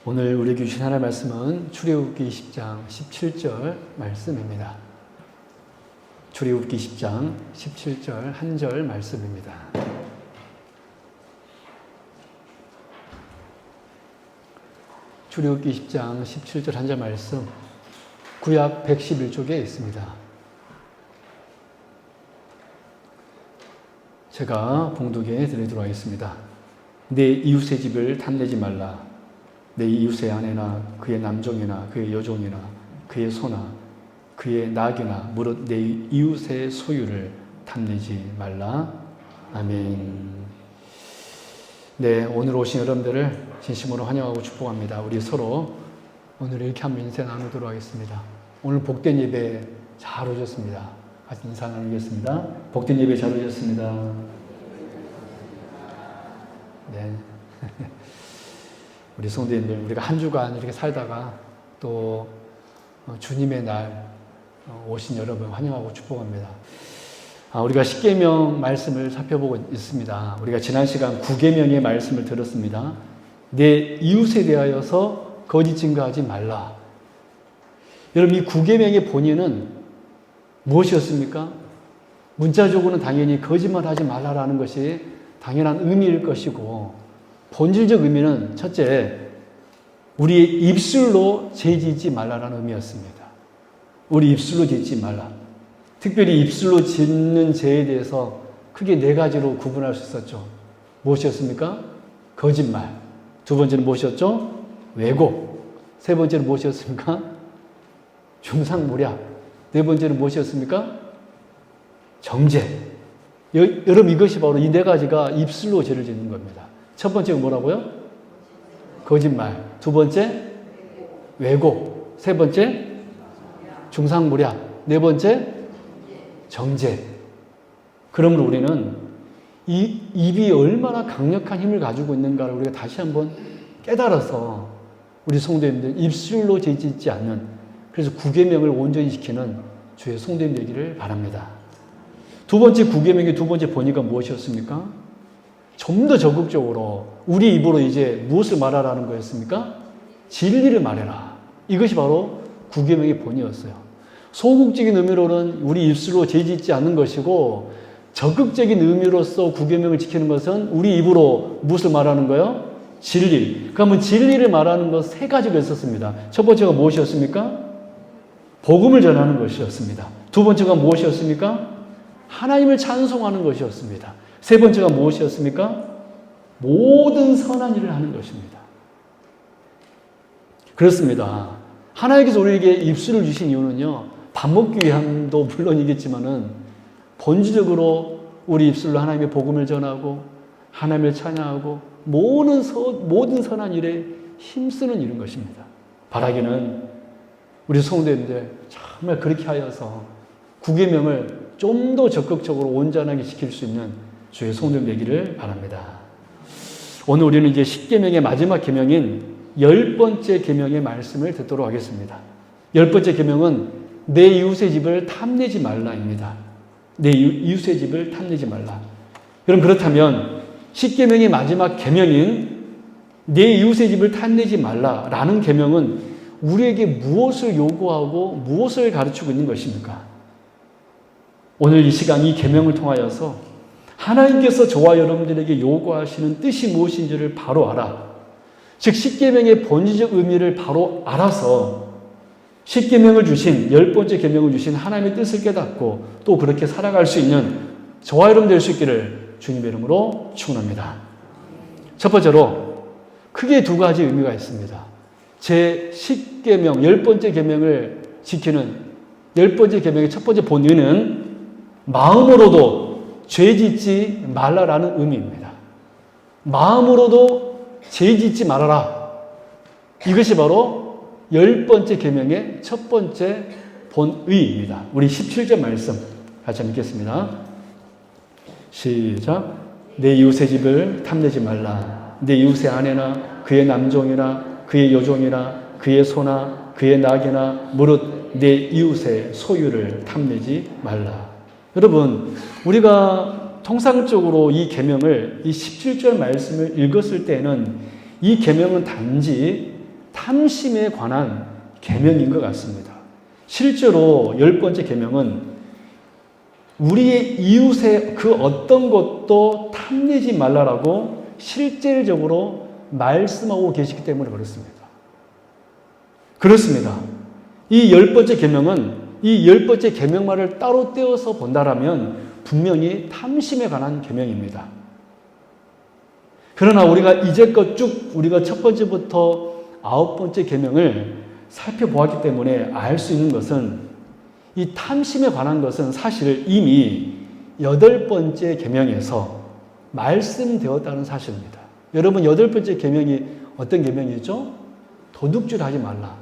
오늘 우리에게 주신 하나님의 말씀은 출애굽기 10장 17절 말씀입니다. 출애굽기 10장 17절 한 절 말씀입니다. 출애굽기 10장 17절 한 절 말씀, 구약 111쪽에 있습니다. 제가 봉독해 드리도록 하겠습니다. 내 이웃의 집을 탐내지 말라. 내 이웃의 아내나 그의 남종이나 그의 여종이나 그의 소나 그의 낙이나 무릇 내 이웃의 소유를 탐내지 말라. 아멘. 네, 오늘 오신 여러분들을 진심으로 환영하고 축복합니다. 우리 서로 오늘 이렇게 한번 인사 나누도록 하겠습니다. 오늘 복된 예배 잘 오셨습니다. 같이 인사 나누겠습니다. 복된 예배 잘 오셨습니다. 네. 우리 성도님들, 우리가 한 주간 이렇게 살다가 또 주님의 날 오신 여러분 환영하고 축복합니다. 우리가 십계명 말씀을 살펴보고 있습니다. 우리가 지난 시간 9계명의 말씀을 들었습니다. 내 이웃에 대하여서 거짓 증거하지 말라. 여러분, 이 9계명의 본의는 무엇이었습니까? 문자적으로는 당연히 거짓말하지 말라라는 것이 당연한 의미일 것이고, 본질적 의미는 첫째, 우리의 입술로 죄짓지 말라라는 의미였습니다. 우리 입술로 짓지 말라. 특별히 입술로 짓는 죄에 대해서 크게 네 가지로 구분할 수 있었죠. 무엇이었습니까? 거짓말. 두 번째는 무엇이었죠? 왜곡. 세 번째는 무엇이었습니까? 중상모략. 네 번째는 무엇이었습니까? 정죄. 여러분, 이것이 바로 이 네 가지가 입술로 죄를 짓는 겁니다. 첫 번째가 뭐라고요? 거짓말. 두 번째, 왜곡. 세 번째, 중상모략. 네 번째, 정죄. 그러므로 우리는 이 입이 얼마나 강력한 힘을 가지고 있는가를 우리가 다시 한번 깨달아서 우리 성도님들 입술로 죄짓지 않는, 그래서 9계명을 온전히 지키는 주의 성도님 되기를 바랍니다. 두 번째 9계명의 두 번째 본의가 무엇이었습니까? 좀 더 적극적으로 우리 입으로 이제 무엇을 말하라는 거였습니까? 진리를 말해라. 이것이 바로 9계명의 본의였어요. 소극적인 의미로는 우리 입술로 죄짓지 않는 것이고, 적극적인 의미로서 9계명을 지키는 것은 우리 입으로 무엇을 말하는 거예요? 진리. 그러면 진리를 말하는 것 세 가지가 있었습니다. 첫 번째가 무엇이었습니까? 복음을 전하는 것이었습니다. 두 번째가 무엇이었습니까? 하나님을 찬송하는 것이었습니다. 세 번째가 무엇이었습니까? 모든 선한 일을 하는 것입니다. 그렇습니다. 하나님께서 우리에게 입술을 주신 이유는요, 밥 먹기 위함도 물론이겠지만은 본질적으로 우리 입술로 하나님의 복음을 전하고 하나님을 찬양하고 모든 선한 일에 힘쓰는 일인 것입니다. 바라기는 우리 성도님들 정말 그렇게 하여서 9계명을 좀 더 적극적으로 온전하게 지킬 수 있는 주의 성도님 되기를 바랍니다. 오늘 우리는 이제 10계명의 마지막 계명인 10번째 계명의 말씀을 듣도록 하겠습니다. 10번째 계명은 내 이웃의 집을 탐내지 말라입니다. 내 이웃의 집을 탐내지 말라. 그럼 그렇다면 10계명의 마지막 계명인 내 이웃의 집을 탐내지 말라라는 계명은 우리에게 무엇을 요구하고 무엇을 가르치고 있는 것입니까? 오늘 이 시간 이 계명을 통하여서 하나님께서 저와 여러분들에게 요구하시는 뜻이 무엇인지를 바로 알아. 즉 10계명의 본질적 의미를 바로 알아서 10계명을 주신, 10번째 계명을 주신 하나님의 뜻을 깨닫고 또 그렇게 살아갈 수 있는 저와 여러분 될 수 있기를 주님의 이름으로 축원합니다. 첫 번째로 크게 두 가지 의미가 있습니다. 제 10계명, 10번째 계명을 지키는 10번째 계명의 첫 번째 본의는 마음으로도 죄짓지 말라라는 의미입니다. 마음으로도 죄짓지 말아라. 이것이 바로 10번째 계명의 첫 번째 본의입니다. 우리 17절 말씀 같이 읽겠습니다. 시작. 내 이웃의 집을 탐내지 말라. 내 이웃의 아내나 그의 남종이나 그의 여종이나 그의 소나 그의 낙이나 무릇 내 이웃의 소유를 탐내지 말라. 여러분, 우리가 통상적으로 이 계명을, 이 17절 말씀을 읽었을 때는 이 계명은 단지 탐심에 관한 계명인 것 같습니다. 실제로 10번째 계명은 우리의 이웃의 그 어떤 것도 탐내지 말라라고 실질적으로 말씀하고 계시기 때문에 그렇습니다. 그렇습니다. 이 10번째 계명은 이 10번째 계명말을 따로 떼어서 본다라면 분명히 탐심에 관한 계명입니다. 그러나 우리가 이제껏 쭉 우리가 첫 번째부터 9번째 계명을 살펴보았기 때문에 알 수 있는 것은 이 탐심에 관한 것은 사실 이미 8번째 계명에서 말씀되었다는 사실입니다. 여러분 8번째 계명이 어떤 계명이죠? 도둑질하지 말라.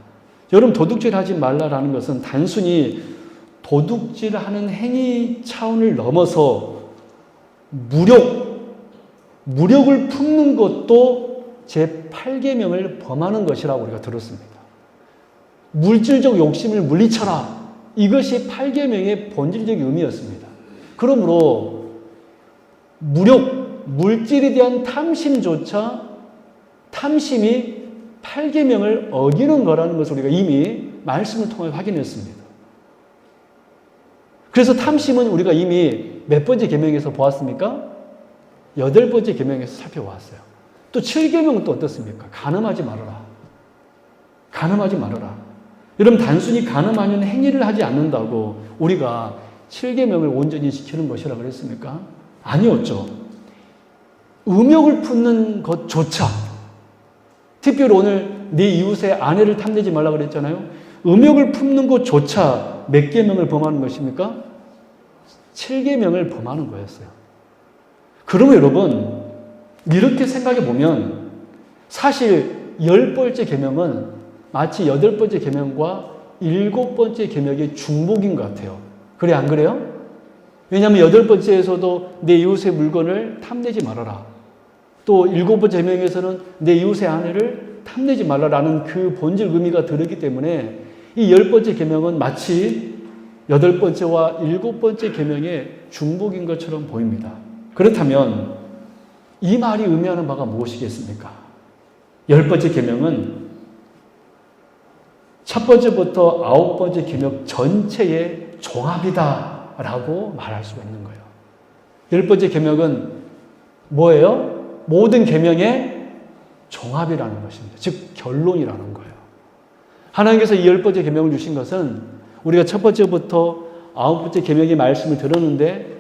여러분 도둑질하지 말라라는 것은 단순히 도둑질하는 행위 차원을 넘어서 무력을 품는 것도 제8계명을 범하는 것이라고 우리가 들었습니다. 물질적 욕심을 물리쳐라. 이것이 8계명의 본질적인 의미였습니다. 그러므로 물질에 대한 탐심이 8계명을 어기는 거라는 것을 우리가 이미 말씀을 통해 확인했습니다. 그래서 탐심은 우리가 이미 몇 번째 계명에서 보았습니까? 8번째 계명에서 살펴보았어요. 또 7계명은 또 어떻습니까? 간음하지 말아라. 간음하지 말아라. 여러분 단순히 간음하는 행위를 하지 않는다고 우리가 7계명을 온전히 지키는 것이라고 그랬습니까? 아니었죠. 음욕을 품는 것조차, 특별히 오늘 네 이웃의 아내를 탐내지 말라고 그랬잖아요. 음욕을 품는 것조차 몇 계명을 범하는 것입니까? 7계명을 범하는 거였어요. 그러면 여러분 이렇게 생각해 보면 사실 10번째 계명은 마치 8번째 계명과 7번째 계명의 중복인 것 같아요. 그래 안 그래요? 왜냐하면 8번째에서도 내 이웃의 물건을 탐내지 말아라. 또 7번째 계명에서는 내 이웃의 아내를 탐내지 말라라는 그 본질 의미가 들었기 때문에 이 10번째 계명은 마치 8번째와 7번째 계명의 중복인 것처럼 보입니다. 그렇다면 이 말이 의미하는 바가 무엇이겠습니까? 10번째 계명은 첫 번째부터 9번째 계명 전체의 종합이다라고 말할 수가 있는 거예요. 10번째 계명은 뭐예요? 모든 계명의 종합이라는 것입니다. 즉 결론이라는 거예요. 하나님께서 이 10번째 계명을 주신 것은 우리가 첫 번째부터 9번째 계명의 말씀을 들었는데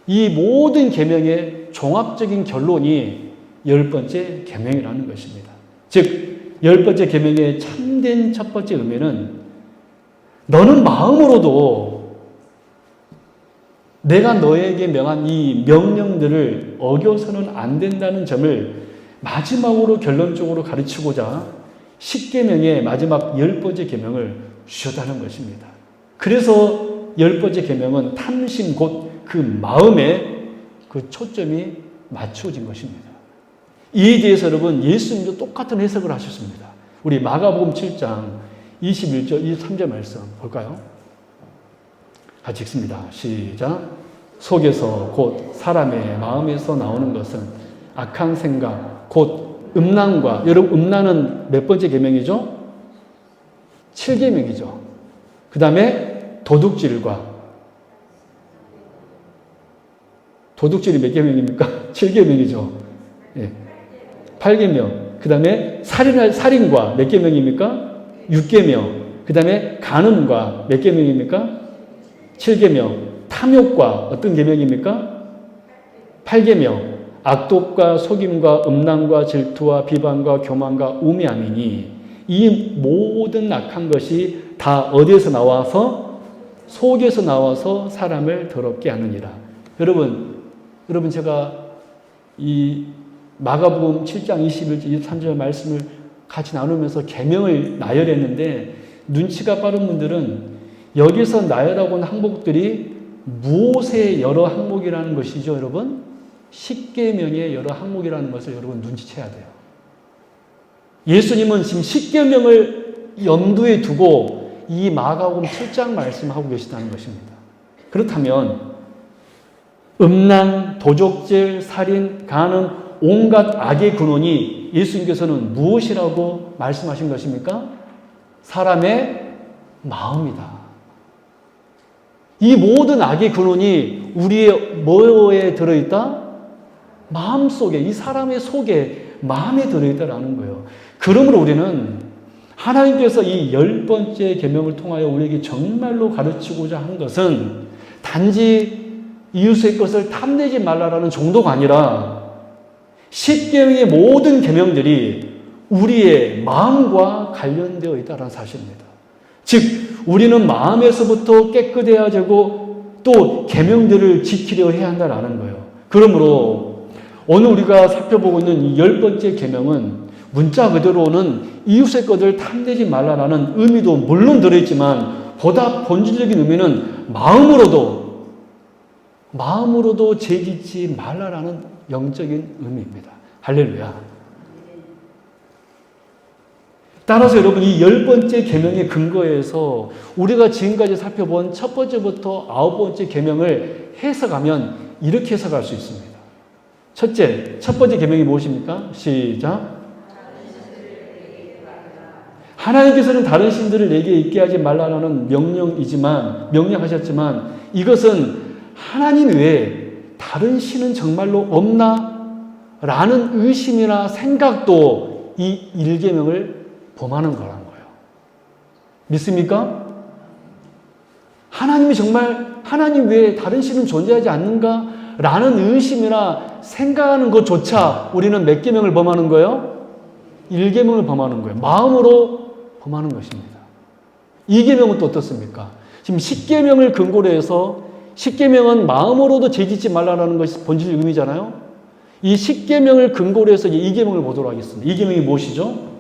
이 모든 계명의 종합적인 결론이 10번째 계명이라는 것입니다. 즉 10번째 계명의 참된 첫 번째 의미는 너는 마음으로도 내가 너에게 명한 이 명령들을 어겨서는 안 된다는 점을 마지막으로 결론적으로 가르치고자 10계명의 마지막 10번째 계명을 주셨다는 것입니다. 그래서 10번째 계명은 탐심 곧 그 마음에 그 초점이 맞추어진 것입니다. 이에 대해서 여러분 예수님도 똑같은 해석을 하셨습니다. 우리 마가복음 7장 21절 23절 말씀 볼까요? 같이 읽습니다. 시작. 속에서 곧 사람의 마음에서 나오는 것은 악한 생각 곧 음란과, 여러분 음란은 몇 번째 계명이죠? 7계명이죠. 그 다음에 도둑질과, 도둑질이 몇 계명입니까? 7계명이죠. 예. 8계명. 그 다음에 살인과 몇 계명입니까? 6계명. 그 다음에 간음과 몇 계명입니까? 7계명. 탐욕과 어떤 계명입니까? 8계명. 악독과 속임과 음란과 질투와 비방과 교만과 우매함이니 이 모든 악한 것이 다 어디에서 나와서? 속에서 나와서 사람을 더럽게 하느니라. 여러분 제가 이 마가복음 7장 21절 23절 말씀을 같이 나누면서 계명을 나열했는데 눈치가 빠른 분들은 여기서 나열하고 한 항목들이 무엇의 여러 항목이라는 것이죠, 여러분? 10계명의 여러 항목이라는 것을 여러분 눈치채야 돼요. 예수님은 지금 10계명을 염두에 두고 이 마가복음 7장 말씀하고 계시다는 것입니다. 그렇다면 음란, 도적질, 살인, 간음 온갖 악의 근원이 예수님께서는 무엇이라고 말씀하신 것입니까? 사람의 마음이다. 이 모든 악의 근원이 우리의 뭐에 들어있다? 마음 속에, 이 사람의 속에, 마음에 들어있다라는 거예요. 그러므로 우리는 하나님께서 이 10번째 계명을 통하여 우리에게 정말로 가르치고자 한 것은 단지 이웃의 것을 탐내지 말라라는 정도가 아니라 10계명의 모든 계명들이 우리의 마음과 관련되어 있다는 사실입니다. 즉 우리는 마음에서부터 깨끗해야 되고 또 계명들을 지키려 해야 한다는 거예요. 그러므로 오늘 우리가 살펴보고 있는 이 10번째 계명은 문자 그대로는 이웃의 것을 탐내지 말라라는 의미도 물론 들어있지만 보다 본질적인 의미는 마음으로도 죄짓지 말라라는 영적인 의미입니다. 할렐루야. 따라서 여러분 이 10번째 계명의 근거에서 우리가 지금까지 살펴본 첫 번째부터 9번째 계명을 해석하면 이렇게 해석할 수 있습니다. 첫째, 첫 번째 계명이 무엇입니까? 시작. 하나님께서는 다른 신들을 내게 있게 하지 말라는 명령하셨지만 이것은 하나님 외에 다른 신은 정말로 없나? 라는 의심이나 생각도 이 1계명을 범하는 거라는 거예요. 믿습니까? 하나님이 정말 하나님 외에 다른 신은 존재하지 않는가? 라는 의심이나 생각하는 것조차 우리는 몇 계명을 범하는 거예요? 1계명을 범하는 거예요. 마음으로 범하는 것입니다. 2계명은 또 어떻습니까? 지금 10계명을 근거로 해서 10계명은 마음으로도 죄짓지 말라는 것이 본질적 의미잖아요. 이 10계명을 근거로 해서 2계명을 보도록 하겠습니다. 2계명이 무엇이죠?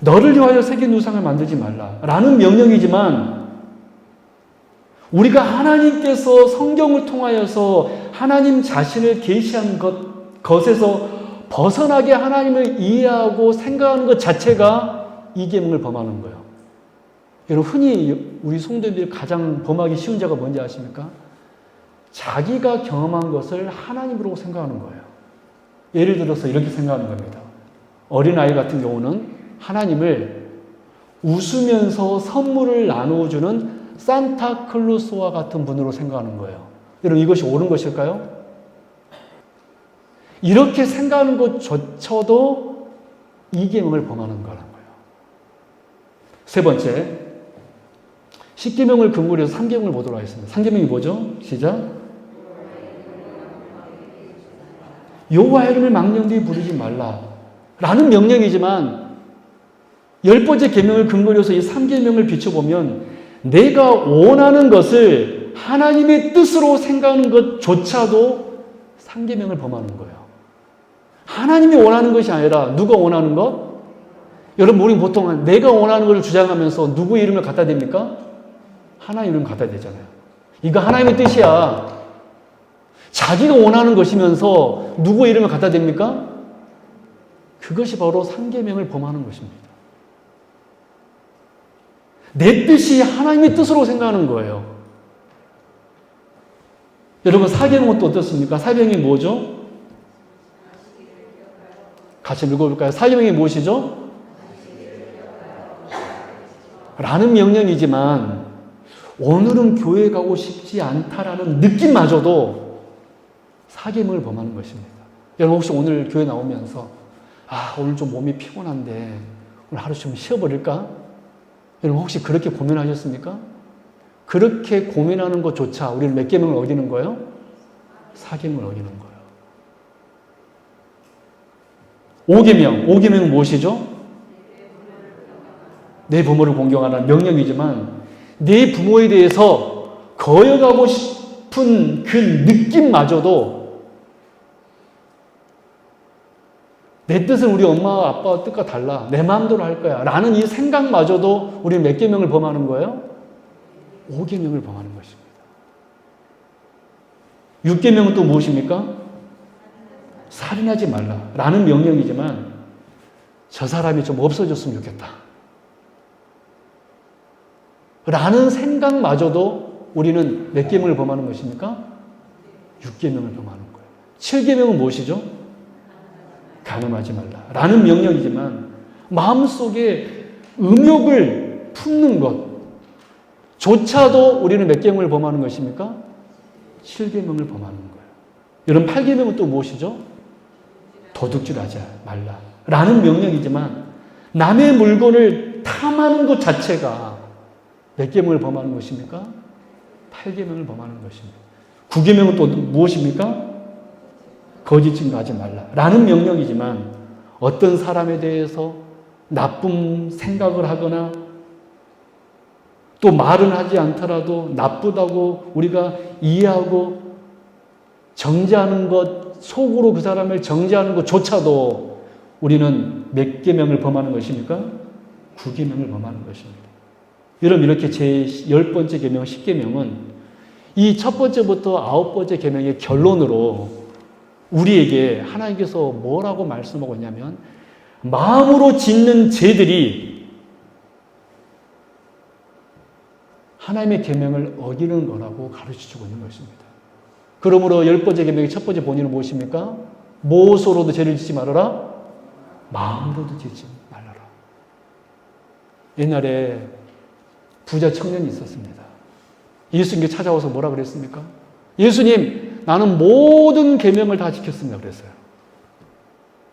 너를 위하여 새긴 우상을 만들지 말라 라는 명령이지만 우리가 하나님께서 성경을 통하여서 하나님 자신을 계시한 것에서 벗어나게 하나님을 이해하고 생각하는 것 자체가 2계명을 범하는 거예요. 여러분 흔히 우리 성도님들이 가장 범하기 쉬운 죄가 뭔지 아십니까? 자기가 경험한 것을 하나님으로 생각하는 거예요. 예를 들어서 이렇게 생각하는 겁니다. 어린아이 같은 경우는 하나님을 웃으면서 선물을 나누어주는 산타클로스와 같은 분으로 생각하는 거예요. 여러분 이것이 옳은 것일까요? 이렇게 생각하는 것조차도 2계명을 범하는 거라는 거예요. 세 번째, 10계명을 근거로 해서 3계명을 보도록 하겠습니다. 3계명이 뭐죠? 시작. 여호와의 이름을 망령되이 부르지 말라 라는 명령이지만 10번째 계명을 근거로 해서 이 3계명을 비춰보면 내가 원하는 것을 하나님의 뜻으로 생각하는 것조차도 3계명을 범하는 거예요. 하나님이 원하는 것이 아니라 누가 원하는 것? 여러분 우리 보통 내가 원하는 것을 주장하면서 누구의 이름을 갖다 댑니까? 하나님 이름을 갖다 대잖아요. 이거 하나님의 뜻이야. 자기가 원하는 것이면서 누구의 이름을 갖다 댑니까? 그것이 바로 3계명을 범하는 것입니다. 내 뜻이 하나님의 뜻으로 생각하는 거예요. 여러분 4계명은 또 어떻습니까? 4계명이 뭐죠? 같이 읽어볼까요? 4계명이 무엇이죠? 라는 명령이지만 오늘은 교회 가고 싶지 않다라는 느낌마저도 4계명을 범하는 것입니다. 여러분 혹시 오늘 교회 나오면서 오늘 좀 몸이 피곤한데 오늘 하루 좀 쉬어버릴까? 여러분 혹시 그렇게 고민하셨습니까? 그렇게 고민하는 것조차 우리는 몇 계명을 어기는 거예요? 4계명을 어기는 거예요. 5계명은 무엇이죠? 내 부모를 공경하라는 명령이지만 내 부모에 대해서 거역하고 싶은 그 느낌마저도 내 뜻은 우리 엄마 아빠와 뜻과 달라. 내 마음대로 할 거야. 라는 이 생각마저도 우리 몇 계명을 범하는 거예요? 5계명을 범하는 것입니다. 6계명은 또 무엇입니까? 살인하지 말라. 라는 명령이지만 저 사람이 좀 없어졌으면 좋겠다. 라는 생각마저도 우리는 몇 계명을 범하는 것입니까? 6계명을 범하는 거예요. 7계명은 무엇이죠? 간음하지 말라 라는 명령이지만 마음속에 음욕을 품는 것조차도 우리는 몇 계명을 범하는 것입니까? 7계명을 범하는 거예요. 여러분 8계명은 또 무엇이죠? 도둑질하지 말라 라는 명령이지만 남의 물건을 탐하는 것 자체가 몇 계명을 범하는 것입니까? 8계명을 범하는 것입니다. 9계명은 또 무엇입니까? 거짓 증거하지 말라 라는 명령이지만 어떤 사람에 대해서 나쁜 생각을 하거나 또 말은 하지 않더라도 나쁘다고 우리가 이해하고 정죄하는 것, 속으로 그 사람을 정죄하는 것조차도 우리는 몇 계명을 범하는 것입니까? 9계명을 범하는 것입니다. 여러분 이렇게 제 10번째 계명, 10계명은 이 첫 번째부터 9번째 계명의 결론으로 우리에게 하나님께서 뭐라고 말씀하고 있냐면 마음으로 짓는 죄들이 하나님의 계명을 어기는 거라고 가르쳐주고 있는 것입니다. 그러므로 10번째 계명의 첫 번째 본의는 무엇입니까? 무엇으로도 죄를 짓지 말아라? 마음으로도 짓지 말아라. 옛날에 부자 청년이 있었습니다. 예수님께 찾아와서 뭐라 그랬습니까? 예수님, 나는 모든 계명을 다 지켰습니다. 그랬어요.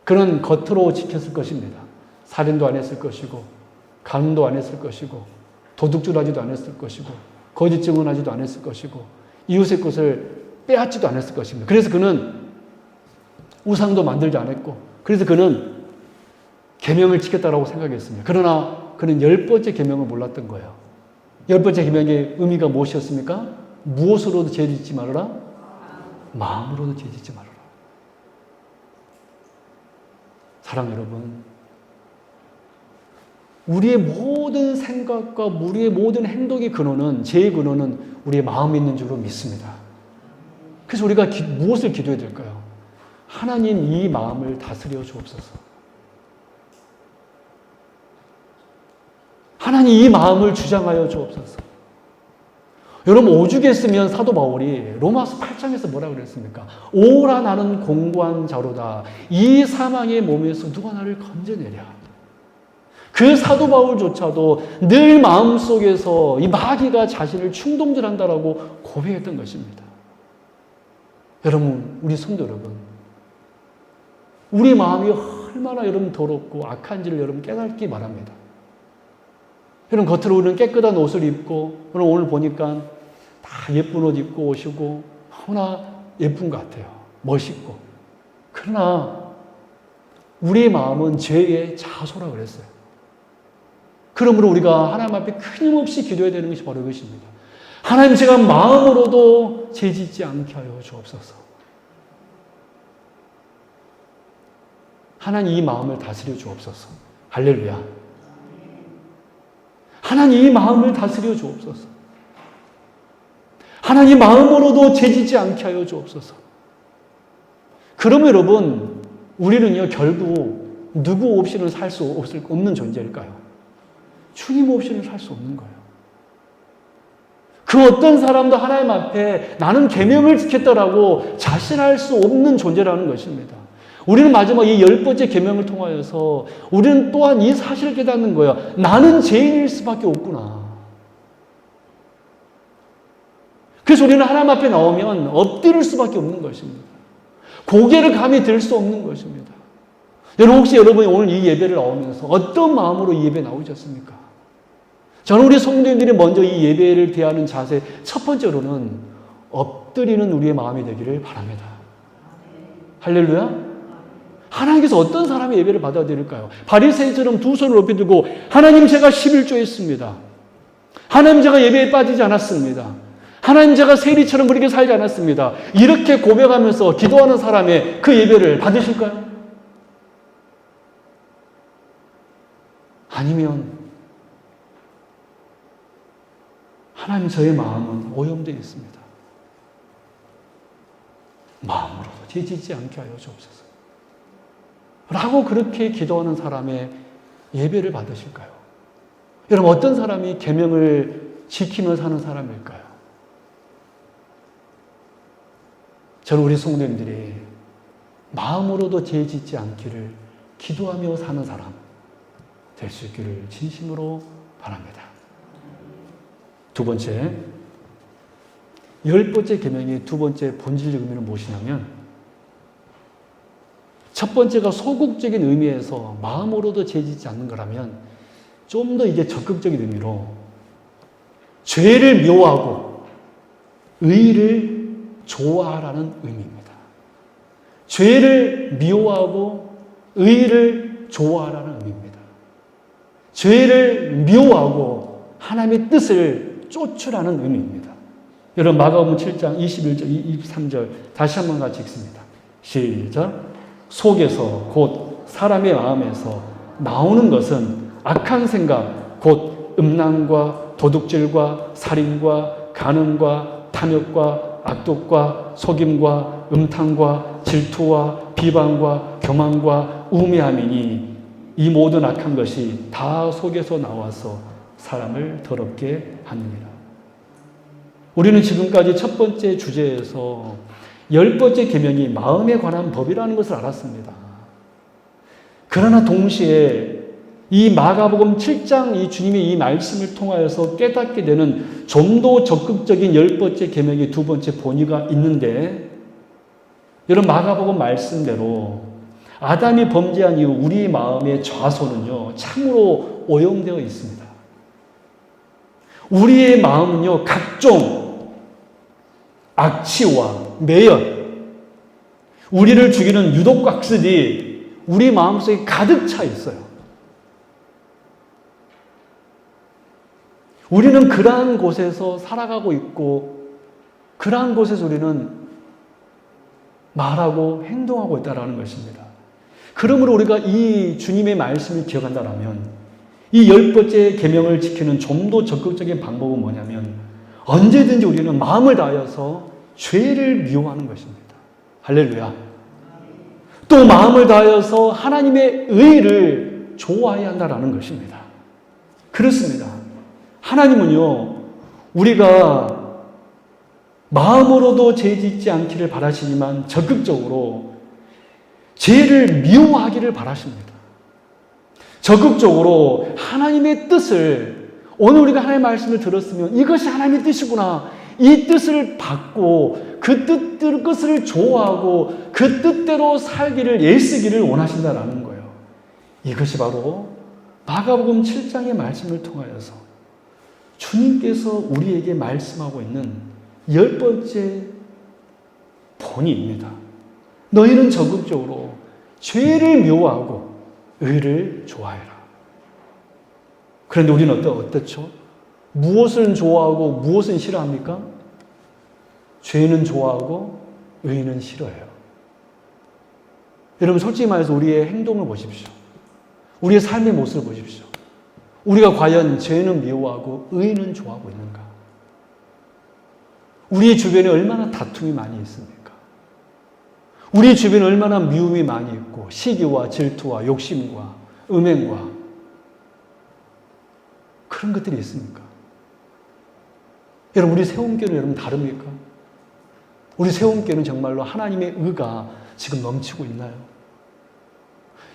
그는 겉으로 지켰을 것입니다. 살인도 안 했을 것이고, 간음도 안 했을 것이고, 도둑질하지도 않았을 것이고, 거짓 증언하지도 않았을 것이고, 이웃의 것을 빼앗지도 않았을 것입니다. 그래서 그는 우상도 만들지 않았고, 그래서 그는 계명을 지켰다라고 생각했습니다. 그러나 그는 10번째 계명을 몰랐던 거예요. 10번째 계명의 의미가 무엇이었습니까? 무엇으로도 죄 짓지 말아라? 마음으로도 죄 짓지 말아라. 사랑 여러분, 우리의 모든 생각과 우리의 모든 행동의 근원은, 죄의 근원은 우리의 마음에 있는 줄로 믿습니다. 그래서 우리가 무엇을 기도해야 될까요? 하나님 이 마음을 다스려 주옵소서. 하나님 이 마음을 주장하여 주옵소서. 여러분 오죽했으면 사도 바울이 로마서 8장에서 뭐라고 그랬습니까? 오라 나는 공고한 자로다. 이 사망의 몸에서 누가 나를 건져내랴. 그 사도 바울조차도 늘 마음속에서 이 마귀가 자신을 충동질한다라고 고백했던 것입니다. 여러분, 우리 성도 여러분, 우리 마음이 얼마나 여러분 더럽고 악한지를 여러분 깨닫기 바랍니다. 여러분 겉으로 우리는 깨끗한 옷을 입고 오늘 보니까 다 예쁜 옷 입고 오시고 너무나 예쁜 것 같아요. 멋있고. 그러나 우리의 마음은 죄의 자소라 그랬어요. 그러므로 우리가 하나님 앞에 끊임없이 기도해야 되는 것이 바로 이것입니다. 하나님, 제가 마음으로도 죄 짓지 않게 하여 주옵소서. 하나님 이 마음을 다스려 주옵소서. 할렐루야. 하나님 이 마음을 다스려 주옵소서. 하나님 마음으로도 죄 짓지 않게 하여 주옵소서. 그러면 여러분, 우리는요 결국 누구 없이는 살 수 없는 존재일까요? 주님 없이는 살 수 없는 거예요. 그 어떤 사람도 하나님 앞에 나는 계명을 지켰다라고 자신할 수 없는 존재라는 것입니다. 우리는 마지막 이 10번째 계명을 통하여서 우리는 또한 이 사실을 깨닫는 거예요. 나는 죄인일 수밖에 없구나. 그래서 우리는 하나님 앞에 나오면 엎드릴 수밖에 없는 것입니다. 고개를 감히 들 수 없는 것입니다. 여러분 혹시 여러분이 오늘 이 예배를 나오면서 어떤 마음으로 이 예배에 나오셨습니까? 저는 우리 성도님들이 먼저 이 예배를 대하는 자세 첫 번째로는 엎드리는 우리의 마음이 되기를 바랍니다. 할렐루야. 하나님께서 어떤 사람의 예배를 받아들일까요? 바리새인처럼 두 손을 높이 들고 하나님 제가 11조했습니다. 하나님 제가 예배에 빠지지 않았습니다. 하나님 제가 세리처럼 그렇게 살지 않았습니다. 이렇게 고백하면서 기도하는 사람의 그 예배를 받으실까요? 아니면 하나님 저의 마음은 오염되어 있습니다. 마음으로도 죄 짓지 않게 하여 주옵소서. 라고 그렇게 기도하는 사람의 예배를 받으실까요? 여러분 어떤 사람이 계명을 지키며 사는 사람일까요? 저는 우리 성도님들이 마음으로도 죄 짓지 않기를 기도하며 사는 사람 될 수 있기를 진심으로 바랍니다. 두 번째, 10번째 계명의 두 번째 본질적 의미는 무엇이냐면, 첫 번째가 소극적인 의미에서 마음으로도 죄 짓지 않는 거라면 좀 더 이게 적극적인 의미로 죄를 미워하고 의를 좋아하라는 의미입니다. 죄를 미워하고 의를 좋아하라는 의미입니다. 죄를 미워하고 하나님의 뜻을 쫓으라는 의미입니다. 여러분 마가복음 7장 21절, 23절 다시 한번 같이 읽습니다. 시작. 속에서 곧 사람의 마음에서 나오는 것은 악한 생각, 곧 음란과 도둑질과 살인과 간음과 탐욕과 악독과 속임과 음탕과 질투와 비방과 교만과 우매함이니 이 모든 악한 것이 다 속에서 나와서 사람을 더럽게 하느니라. 우리는 지금까지 첫 번째 주제에서 10번째 계명이 마음에 관한 법이라는 것을 알았습니다. 그러나 동시에 이 마가복음 7장 이 주님의 이 말씀을 통하여서 깨닫게 되는 좀 더 적극적인 10번째 계명의 두 번째 본의가 있는데, 여러분 마가복음 말씀대로 아담이 범죄한 이후 우리 마음의 좌소는요 참으로 오염되어 있습니다. 우리의 마음은요 각종 악취와 매연, 우리를 죽이는 유독각들이 우리 마음속에 가득 차 있어요. 우리는 그러한 곳에서 살아가고 있고 그러한 곳에서 우리는 말하고 행동하고 있다는 것입니다. 그러므로 우리가 이 주님의 말씀을 기억한다면 이 10번째 계명을 지키는 좀 더 적극적인 방법은 뭐냐면 언제든지 우리는 마음을 다하여서 죄를 미워하는 것입니다. 할렐루야. 또 마음을 다하여서 하나님의 의를 좋아해야 한다는 것입니다. 그렇습니다. 하나님은요 우리가 마음으로도 죄 짓지 않기를 바라시지만 적극적으로 죄를 미워하기를 바라십니다. 적극적으로 하나님의 뜻을, 오늘 우리가 하나님의 말씀을 들었으면 이것이 하나님의 뜻이구나, 이 뜻을 받고 그 뜻을 좋아하고 그 뜻대로 살기를 애쓰기를 원하신다라는 거예요. 이것이 바로 마가복음 7장의 말씀을 통하여서 주님께서 우리에게 말씀하고 있는 10번째 본의입니다. 너희는 적극적으로 죄를 미워하고 의를 좋아해라. 그런데 우리는 어떻죠? 무엇을 좋아하고 무엇은 싫어합니까? 죄는 좋아하고 의는 싫어해요. 여러분 솔직히 말해서 우리의 행동을 보십시오. 우리의 삶의 모습을 보십시오. 우리가 과연 죄는 미워하고 의는 좋아하고 있는가? 우리 주변에 얼마나 다툼이 많이 있습니까? 우리 주변에 얼마나 미움이 많이 있고 시기와 질투와 욕심과 음행과 그런 것들이 있습니까? 여러분 우리 세움교는 여러분 다릅니까? 우리 세움교는 정말로 하나님의 의가 지금 넘치고 있나요?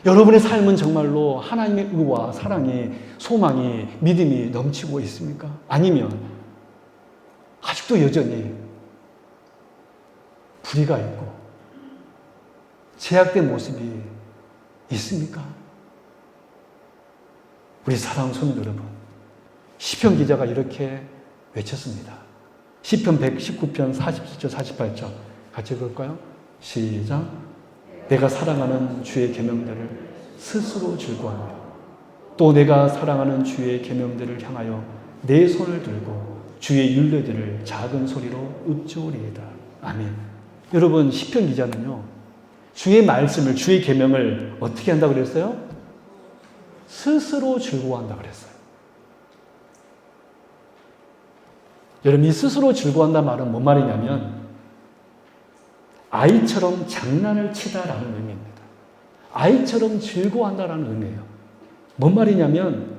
여러분의 삶은 정말로 하나님의 의와 사랑이, 소망이, 믿음이 넘치고 있습니까? 아니면 아직도 여전히 불의가 있고 제약된 모습이 있습니까? 우리 사랑하는 성도 여러분, 시편 기자가 이렇게 외쳤습니다. 시편 119편 47절 48절 같이 읽을까요? 시작. 내가 사랑하는 주의 계명들을 스스로 즐거워하며 또 내가 사랑하는 주의 계명들을 향하여 내 손을 들고 주의 율례들을 작은 소리로 읊조리이다. 아멘. 여러분 시편 기자는요 주의 말씀을, 주의 계명을 어떻게 한다고 그랬어요? 스스로 즐거워한다고 그랬어요. 여러분 이 스스로 즐거워한다 말은 뭔 말이냐면 아이처럼 장난을 치다라는 의미입니다. 아이처럼 즐거워한다라는 의미예요. 뭔 말이냐면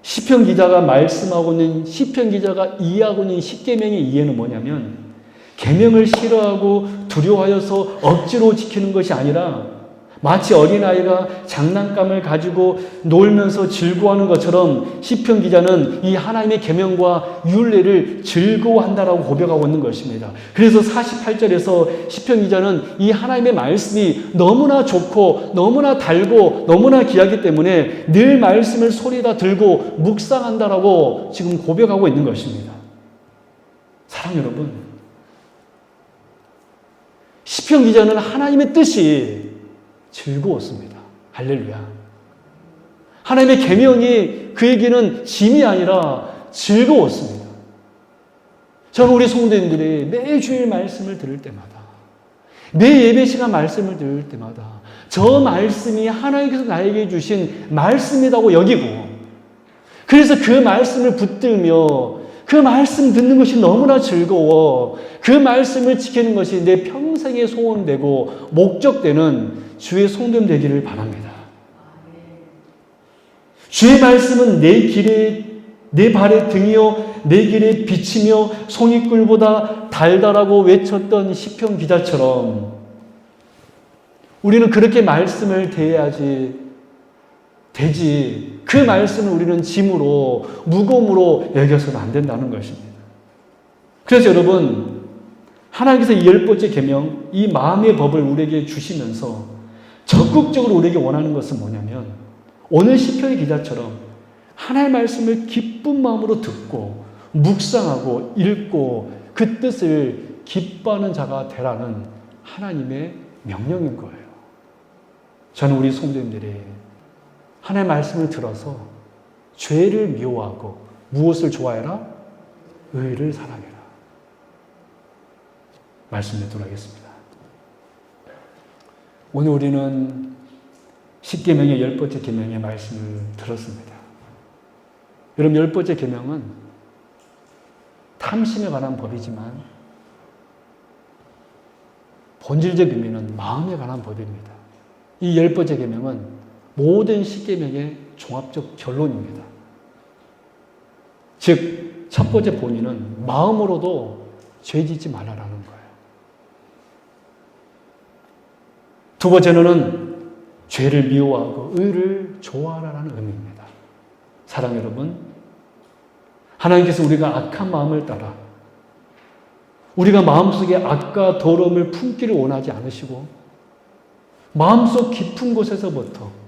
시편 기자가 말씀하고 있는, 시편 기자가 이해하고 있는 십계명의 이해는 뭐냐면 계명을 싫어하고 두려워하여서 억지로 지키는 것이 아니라 마치 어린아이가 장난감을 가지고 놀면서 즐거워하는 것처럼 시편 기자는 이 하나님의 계명과 율례를 즐거워한다라고 고백하고 있는 것입니다. 그래서 48절에서 시편 기자는 이 하나님의 말씀이 너무나 좋고 너무나 달고 너무나 귀하기 때문에 늘 말씀을 소리다 들고 묵상한다라고 지금 고백하고 있는 것입니다. 사랑 여러분, 시편 기자는 하나님의 뜻이 즐거웠습니다. 할렐루야. 하나님의 계명이 그에게는 짐이 아니라 즐거웠습니다. 저는 우리 성도님들이 매 주일 말씀을 들을 때마다, 매 예배 시간 말씀을 들을 때마다 저 말씀이 하나님께서 나에게 주신 말씀이라고 여기고, 그래서 그 말씀을 붙들며 그 말씀 듣는 것이 너무나 즐거워 그 말씀을 지키는 것이 내 평생의 소원되고 목적되는 주의 성도님 되기를 바랍니다. 주의 말씀은 내 발의 등이요 내 길의 빛이며 송이꿀보다 달달하고 외쳤던 시편 기자처럼 우리는 그렇게 말씀을 대해야지 되지, 그 말씀을 우리는 짐으로 무거움으로 여겨서는 안 된다는 것입니다. 그래서 여러분, 하나님께서 이 10번째 계명, 이 마음의 법을 우리에게 주시면서 적극적으로 우리에게 원하는 것은 뭐냐면, 오늘 시편의 기자처럼 하나님의 말씀을 기쁜 마음으로 듣고 묵상하고 읽고 그 뜻을 기뻐하는 자가 되라는 하나님의 명령인 거예요. 저는 우리 성도님들이 하나님의 말씀을 들어서 죄를 미워하고 무엇을 좋아해라? 의를 사랑해라. 말씀 맺도록 하겠습니다. 오늘 우리는 10계명의 10번째 계명의 말씀을 들었습니다. 여러분, 10번째 계명은 탐심에 관한 법이지만 본질적 의미는 마음에 관한 법입니다. 이 10번째 계명은 모든 10계명의 종합적 결론입니다. 즉, 첫 번째 본의는 마음으로도 죄 짓지 말라라는 거예요. 두 번째는 죄를 미워하고 의를 좋아하라는 의미입니다. 사랑 여러분, 하나님께서 우리가 악한 마음을 따라 우리가 마음속에 악과 더러움을 품기를 원하지 않으시고 마음속 깊은 곳에서부터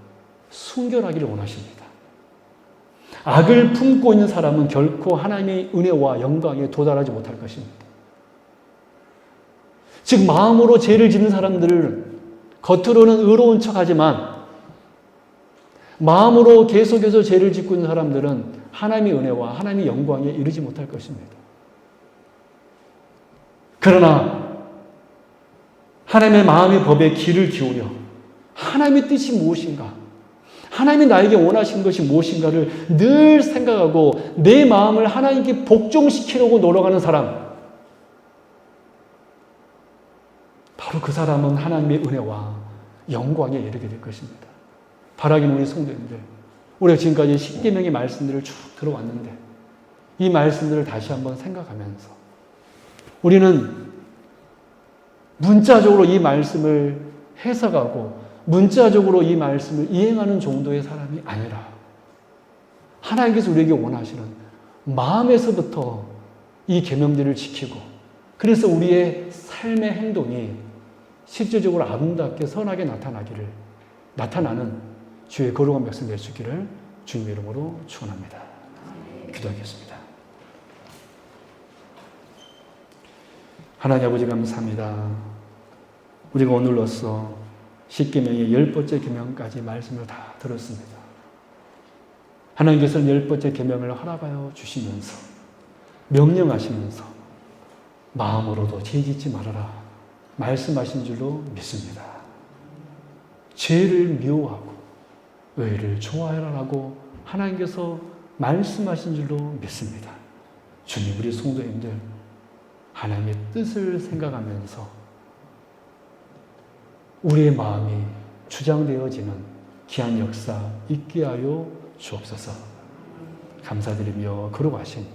순결하기를 원하십니다. 악을 품고 있는 사람은 결코 하나님의 은혜와 영광에 도달하지 못할 것입니다. 즉, 마음으로 죄를 짓는 사람들을 겉으로는 의로운 척하지만 마음으로 계속해서 죄를 짓고 있는 사람들은 하나님의 은혜와 하나님의 영광에 이르지 못할 것입니다. 그러나 하나님의 마음의 법에 귀를 기울여 하나님의 뜻이 무엇인가, 하나님이 나에게 원하신 것이 무엇인가를 늘 생각하고 내 마음을 하나님께 복종시키려고 노력하는 사람, 바로 그 사람은 하나님의 은혜와 영광에 이르게 될 것입니다. 바라기는 우리 성도님들, 우리가 지금까지 10계명의 말씀들을 쭉 들어왔는데 이 말씀들을 다시 한번 생각하면서 우리는 문자적으로 이 말씀을 해석하고 문자적으로 이 말씀을 이행하는 정도의 사람이 아니라 하나님께서 우리에게 원하시는 마음에서부터 이 계명들을 지키고, 그래서 우리의 삶의 행동이 실질적으로 아름답게 선하게 나타나는 주의 거룩한 백성 될 수 있기를 주님의 이름으로 축원합니다. 기도하겠습니다. 하나님 아버지, 감사합니다. 우리가 오늘로써 10계명의 10번째 계명까지 말씀을 다 들었습니다. 하나님께서는 10번째 계명을 허락하여 주시면서 명령하시면서 마음으로도 죄 짓지 말아라 말씀하신 줄로 믿습니다. 죄를 미워하고 의를 좋아해라라고 하나님께서 말씀하신 줄로 믿습니다. 주님, 우리 성도님들 하나님의 뜻을 생각하면서 우리의 마음이 주장되어지는 귀한 역사 있게 하여 주옵소서. 감사드리며 거룩하신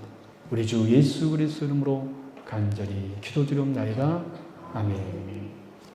우리 주 예수 그리스도 이름으로 간절히 기도드리옵나이다. 아멘.